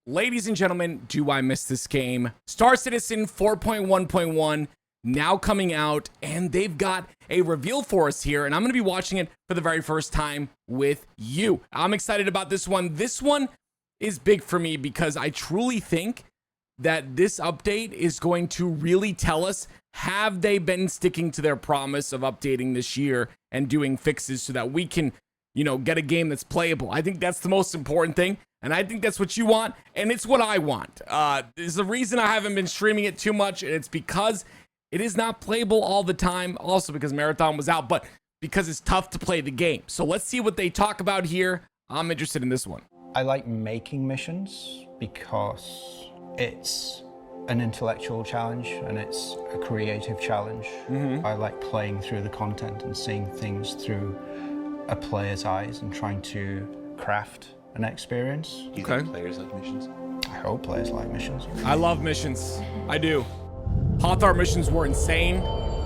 Ladies and gentlemen, do I miss this game? Star Citizen 4.1.1 now coming out, and they've got a reveal for us here, and I'm going to be watching it for the very first time with you. I'm excited about this one. This one is big for me because I truly think that this update is going to really tell us, have they been sticking to their promise of updating this year and doing fixes so that we can, you know, get a game that's playable. I think that's the most important thing. And I think that's what you want, and it's what I want. There's a reason I haven't been streaming it too much, and it's because it is not playable all the time. Also because Marathon was out, but because it's tough to play the game. So let's see what they talk about here. I'm interested in this one. I like making missions because it's an intellectual challenge and it's a creative challenge. I like playing through the content and seeing things through a player's eyes and trying to craft an experience. Do you think players like missions? I hope players like missions. I love missions. I do. Hawthorne missions were insane.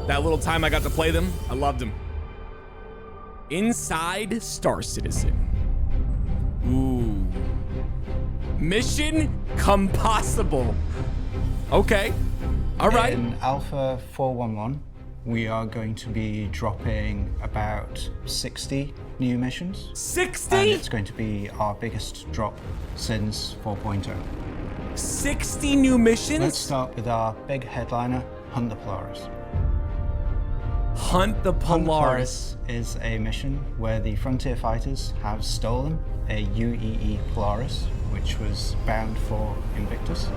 That little time I got to play them, I loved them. Inside Star Citizen. Ooh. Mission Compossible. Okay. All right. In Alpha 411, we are going to be dropping about 60 new missions. 60? And it's going to be our biggest drop since 4.0. 60 new missions? Let's start with our big headliner, Hunt the Polaris. Hunt the Polaris. Hunt the Polaris is a mission where the Frontier fighters have stolen a UEE Polaris, which was bound for Invictus,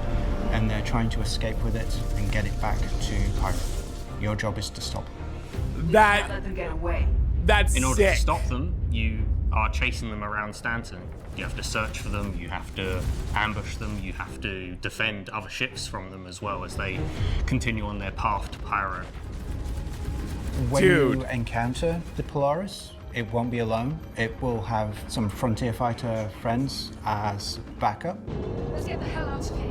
and they're trying to escape with it and get it back to Pirate. Your job is to stop them. That, Let them get away. that's In order sick. to stop them, you are chasing them around Stanton. You have to search for them, you have to ambush them, you have to defend other ships from them as well as they continue on their path to Pyro. When Dude. you encounter the Polaris, it won't be alone. It will have some Frontier fighter friends as backup. Let's get the hell out of here.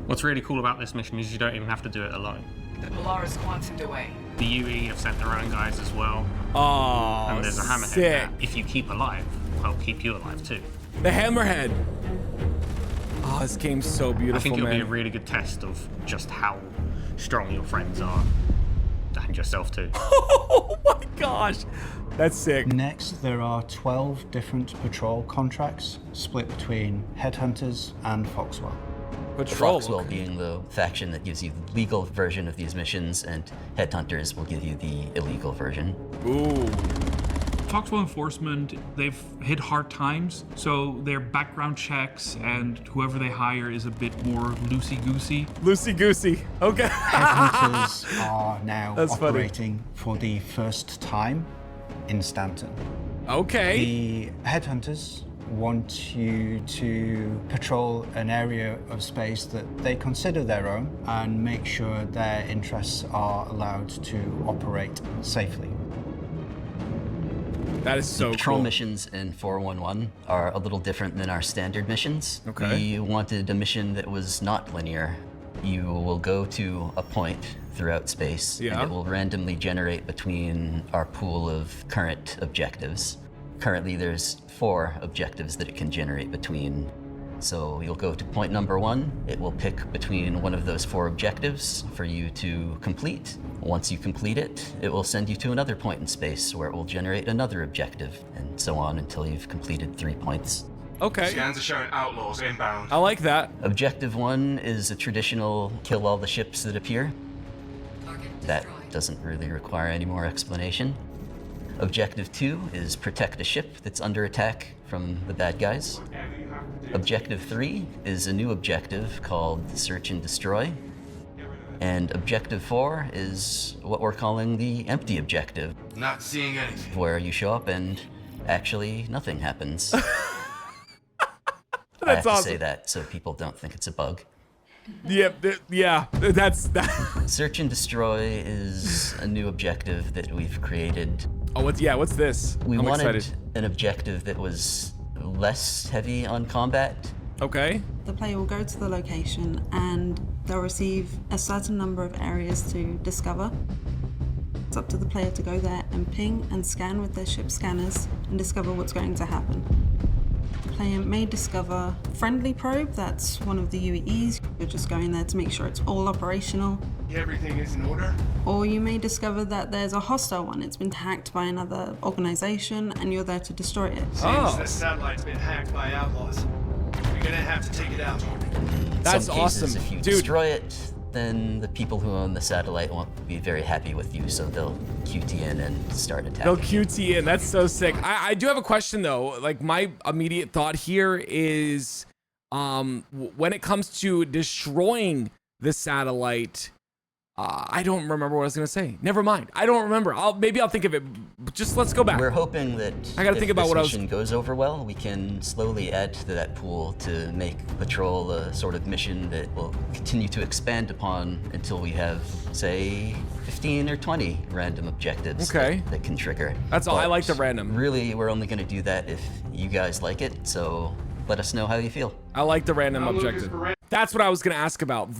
What's really cool about this mission is you don't even have to do it alone. The Polaris quantumed away. The UE have sent their own guys as well, Oh, and there's a hammerhead sick. that, if you keep alive, will help keep you alive too. The Hammerhead. Oh, this game's so beautiful, I think it'll man. be a really good test of just how strong your friends are, and yourself too. Oh my gosh. That's sick. Next, there are 12 different patrol contracts split between Headhunters and Foxwell. Patrol. Foxwell being the faction that gives you the legal version of these missions, and Headhunters will give you the illegal version. Ooh. Foxwell Enforcement, they've hit hard times, so their background checks and whoever they hire is a bit more loosey-goosey. Loosey-goosey. Okay. Headhunters are now That's funny. operating for the first time in Stanton. Okay. The Headhunters want you to patrol an area of space that they consider their own and make sure their interests are allowed to operate safely. That is so Patrol cool. missions in 411 are a little different than our standard missions. Okay. We wanted a mission that was not linear. You will go to a point throughout space, Yeah. and it will randomly generate between our pool of current objectives. Currently, there's 4 objectives that it can generate between. So you'll go to point number 1. It will pick between one of those 4 objectives for you to complete. Once you complete it, it will send you to another point in space where it will generate another objective, and so on until you've completed 3 points. Okay. Scans are showing outlaws inbound. I like that. Objective 1 is a traditional kill all the ships that appear. That doesn't really require any more explanation. Objective 2 is protect a ship that's under attack from the bad guys. Objective 3 is a new objective called Search and Destroy. And Objective 4 is what we're calling the empty objective, Not seeing anything. where you show up and actually nothing happens. I have That's to say awesome. that so people don't think it's a bug. Yeah, that's that. Search and Destroy is a new objective that we've created. Oh, what's this? We I'm wanted excited. an objective that was less heavy on combat. Okay. The player will go to the location and they'll receive a certain number of areas to discover. It's up to the player to go there and ping and scan with their ship scanners and discover what's going to happen. player may discover friendly probe, that's one of the UEEs. You're just going there to make sure it's all operational. Everything is in order? Or you may discover that there's a hostile one. It's been hacked by another organization and you're there to destroy it. Seems the satellite's been hacked by outlaws. We're gonna have to take it out. That's Some cases, awesome. if you Dude. destroy it, then the people who own the satellite won't be very happy with you, so they'll QT in and start attacking. They'll QT in. That's so sick. I do have a question though. Like my immediate thought here is, when it comes to destroying the satellite, I don't remember what I was gonna say. Never mind. I don't remember. Maybe I'll think of it. Just let's go back. We're hoping that I gotta if think about this what I was- mission goes over well, we can slowly add to that pool to make Patrol a sort of mission that will continue to expand upon until we have, say, 15 or 20 random objectives Okay. that can trigger. That's all. I But like the random. Really, we're only going to do that if you guys like it, so let us know how you feel. I like the random I'm looking objective. for That's what I was gonna ask about.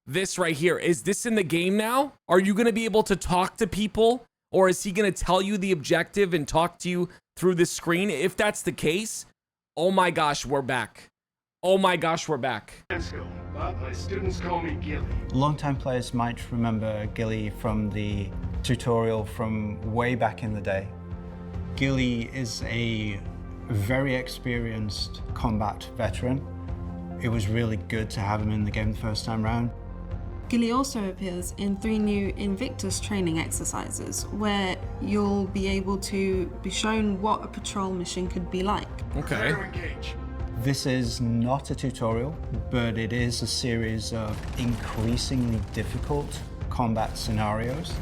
This right here. Is this in the game now? Are you gonna be able to talk to people? Or is he gonna tell you the objective and talk to you through the screen? If that's the case, oh my gosh, we're back. Oh my gosh, we're back. School, but my students call me Gilly. Longtime players might remember Gilly from the tutorial from way back in the day. Gilly is a very experienced combat veteran. It was really good to have him in the game the first time round. Gilly also appears in 3 new Invictus training exercises where you'll be able to be shown what a patrol mission could be like. Okay. Prepare to engage. This is not a tutorial, but it is a series of increasingly difficult combat scenarios.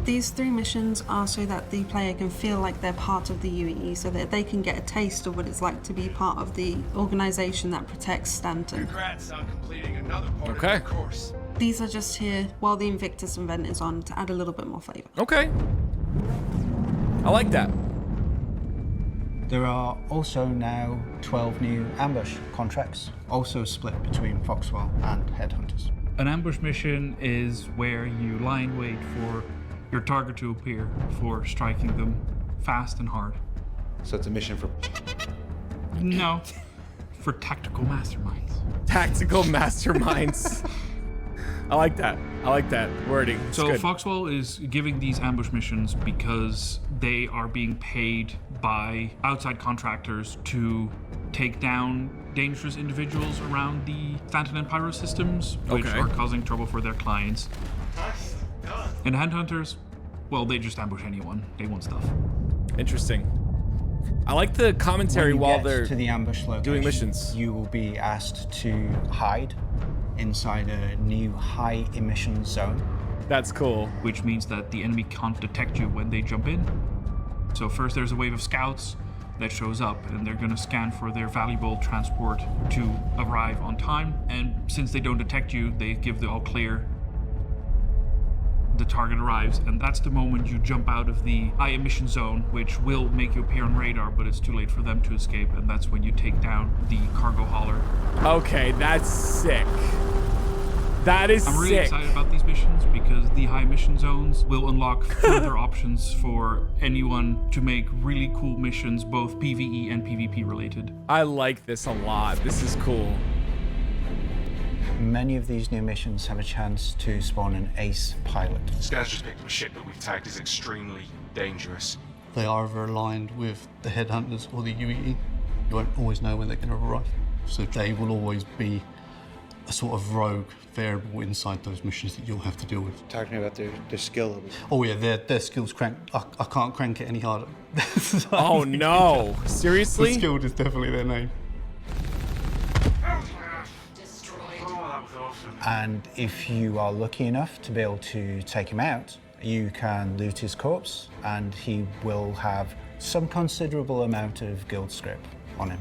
These 3 missions are so that the player can feel like they're part of the UEE, so that they can get a taste of what it's like to be part of the organization that protects Stanton. Congrats on completing another part Okay. of the course. These are just here while the Invictus event is on to add a little bit more flavor. Okay. I like that. There are also now 12 new ambush contracts, also split between Foxwell and Headhunters. An ambush mission is where you lie in wait for your target to appear before striking them fast and hard. So it's a mission for... No, for tactical masterminds. Tactical masterminds. I like that. I like that wording. It's So good. Foxwell is giving these ambush missions because they are being paid by outside contractors to take down dangerous individuals around the Stanton and Pyro systems, which Okay. are causing trouble for their clients. And Handhunters, well, they just ambush anyone. They want stuff. Interesting. I like the commentary When you while get they're to the ambush location, doing missions. you will be asked to hide inside a new high emission zone. That's cool. Which means that the enemy can't detect you when they jump in. So first there's a wave of scouts that shows up, and they're gonna scan for their valuable transport to arrive on time. And since they don't detect you, they give the all clear. The target arrives, and that's the moment you jump out of the high emission zone, which will make you appear on radar, but it's too late for them to escape, and that's when you take down the cargo hauler. Okay, that's sick. That is I'm really sick. excited about these missions because the high mission zones will unlock further options for anyone to make really cool missions, both PvE and PvP related. I like this a lot. This is cool. Many of these new missions have a chance to spawn an ace pilot. Scouts just picked up a ship that we've tagged as extremely dangerous. They are either aligned with the Headhunters or the UEE. You won't always know when they're going to arrive. So they will always be a sort of rogue variable inside those missions that you'll have to deal with. Talking about their skill level. Oh yeah, their skills crank. I can't crank it any harder. So, Oh no. but Seriously? skilled is definitely their name. Oh, that was awesome. And if you are lucky enough to be able to take him out, you can loot his corpse and he will have some considerable amount of guild scrip on him.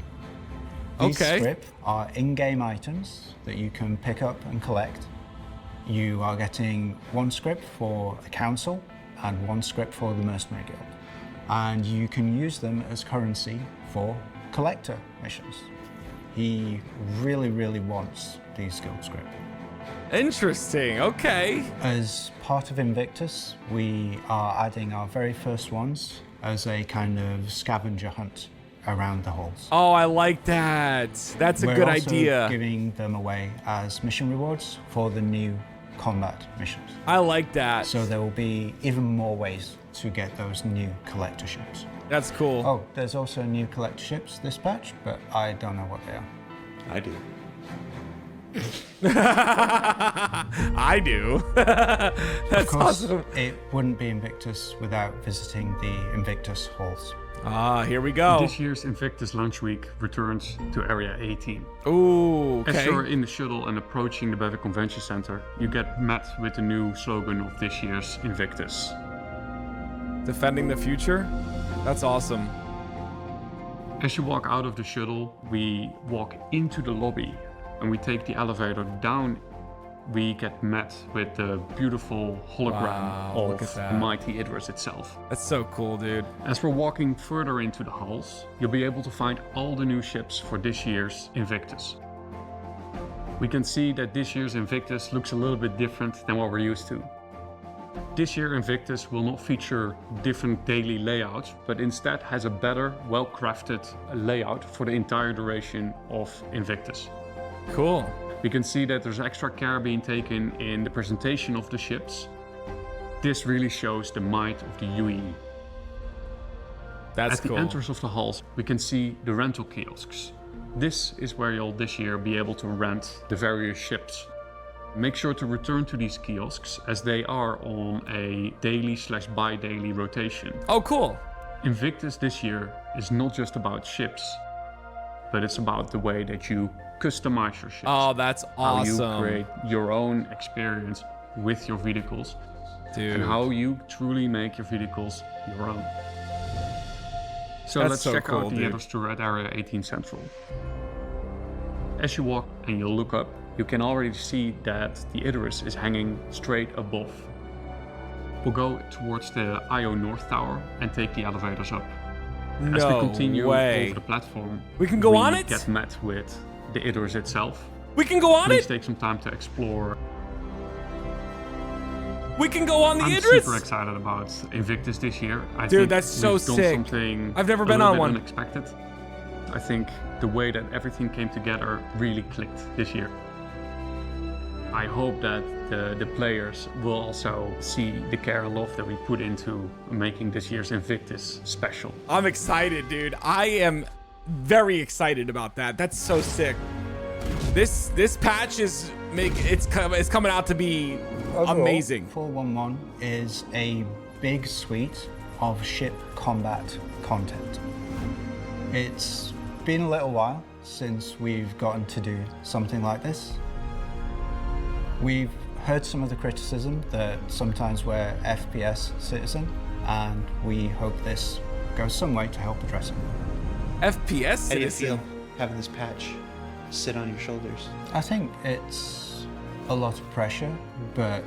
These Okay. scrip are in-game items that you can pick up and collect. You are getting 1 scrip for the council and 1 scrip for the mercenary guild. And you can use them as currency for collector missions. He really, really wants these guild scrip. Interesting. Okay. As part of Invictus, we are adding our very first ones as a kind of scavenger hunt around the halls. Oh, I like that. That's a We're good also idea. giving them away as mission rewards for the new combat missions. I like that. So there will be even more ways to get those new collector ships. That's cool. Oh, there's also new collector ships this patch, but I don't know what they are. I do. I do. Of That's course, awesome. it wouldn't be Invictus without visiting the Invictus halls. Ah, here we go. This year's Invictus launch week returns to Area 18. Ooh, As okay. you're in the shuttle and approaching the Bevic Convention Center, you get met with the new slogan of this year's Invictus. Defending the future? That's awesome. As you walk out of the shuttle, we walk into the lobby and we take the elevator down. We get met with the beautiful hologram Wow, look at of that. Mighty Idris itself. That's so cool, dude. As we're walking further into the halls, you'll be able to find all the new ships for this year's Invictus. We can see that this year's Invictus looks a little bit different than what we're used to. This year Invictus will not feature different daily layouts, but instead has a better, well-crafted layout for the entire duration of Invictus. Cool. We can see that there's extra care being taken in the presentation of the ships. This really shows the might of the UEE. That's At the cool. entrance of the halls, we can see the rental kiosks. This is where you'll this year be able to rent the various ships. Make sure to return to these kiosks as they are on a daily/bi-daily rotation. Oh, cool. Invictus this year is not just about ships, but it's about the way that you customize your ships. Oh, that's awesome. How you create your own experience with your vehicles. Dude. And how you truly make your vehicles your own. So That's let's so check cool, out the dude. entrance tour at Area 18 Central. As you walk and you look up, you can already see that the Idris is hanging straight above. We'll go towards the IO North Tower and take the elevators up. As we No continue way. over the platform, We can go on it? get met with the Idris itself. We can go on Please it? take some time to explore. We can go on the I'm Idris? super excited about Invictus this year. I Dude, think that's so we've done sick. something I've never a been little on bit one. Unexpected. I think the way that everything came together really clicked this year. I hope that the players will also see the care and love that we put into making this year's Invictus special. I'm excited, dude. I am very excited about that. That's so sick. This patch is it's coming out to be Overall, amazing. 411 is a big suite of ship combat content. It's been a little while since we've gotten to do something like this. We've heard some of the criticism that sometimes we're FPS citizen, and we hope this goes some way to help address it. FPS How do you citizen. feel having this patch sit on your shoulders? I think it's a lot of pressure, but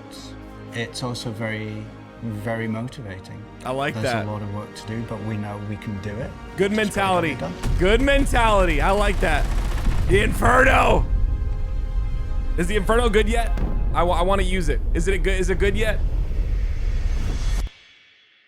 it's also very, very motivating. I like There's that. a lot of work to do, but we know we can do it. Good Just gotta get mentality. it done. Good mentality. I like that. The Inferno. Is the Inferno good yet? I want to use it. Is it good? Is it good yet?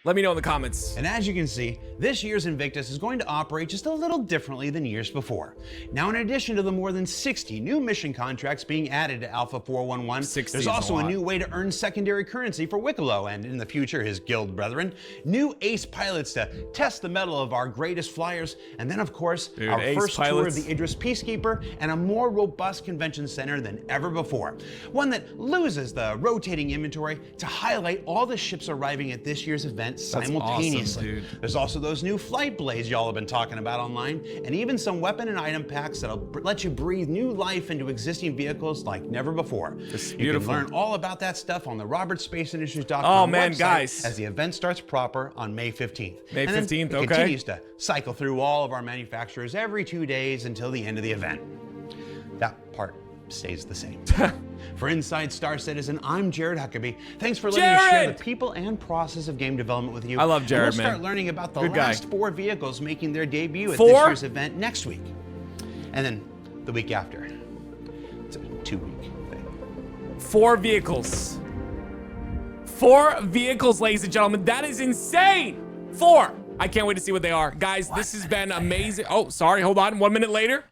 Let me know in the comments. And as you can see, this year's Invictus is going to operate just a little differently than years before. Now, in addition to the more than 60 new mission contracts being added to Alpha 411, 60 there's is a also a lot. new way to earn secondary currency for Wicklow and, in the future, his guild brethren, new ace pilots to test the mettle of our greatest flyers, and then, of course, Dude, our ace first tour pilots. of the Idris Peacekeeper and a more robust convention center than ever before. One that loses the rotating inventory to highlight all the ships arriving at this year's event simultaneously. awesome, dude. There's also those new flight blades y'all have been talking about online, and even some weapon and item packs that'll let you breathe new life into existing vehicles like never before. It's You beautiful. can learn all about that stuff on the robertsspaceindustries.com Oh, man, website guys. as the event starts proper on May 15th. May And then 15th, it okay. continues to cycle through all of our manufacturers every 2 days until the end of the event. That part stays the same. For Inside Star Citizen, I'm Jared Huckabee. Thanks for letting me share Jared! the people and process of game development with you. I love And Jared, we'll start man. learning about the Good guy. last 4 vehicles making their debut at 4? this year's event next week. And then the week after. It's a 2-week thing. 4 vehicles. 4 vehicles, ladies and gentlemen. That is insane. 4. I can't wait to see what they are. Guys, this has been amazing. Oh, sorry. Hold on. 1 minute later.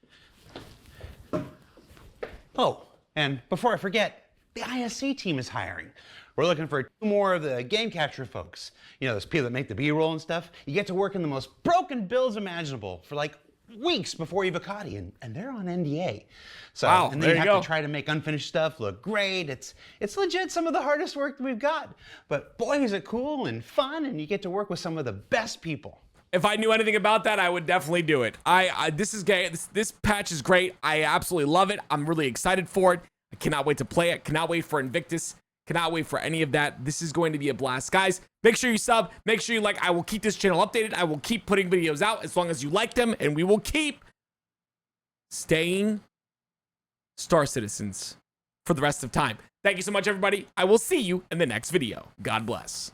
Oh, and before I forget, the ISC team is hiring. We're looking for 2 more of the game capture folks. You know, those people that make the B-roll and stuff. You get to work in the most broken builds imaginable for like weeks before Evocati, and they're on NDA. So, wow, and then you have go. to try to make unfinished stuff look great. It's legit some of the hardest work that we've got. But boy, is it cool and fun, and you get to work with some of the best people. If I knew anything about that, I would definitely do it. This is gay. This patch is great. I absolutely love it. I'm really excited for it. I cannot wait to play it. Cannot wait for Invictus. Cannot wait for any of that. This is going to be a blast. Guys, make sure you sub. Make sure you like. I will keep this channel updated. I will keep putting videos out as long as you like them. And we will keep staying Star Citizens for the rest of time. Thank you so much, everybody. I will see you in the next video. God bless.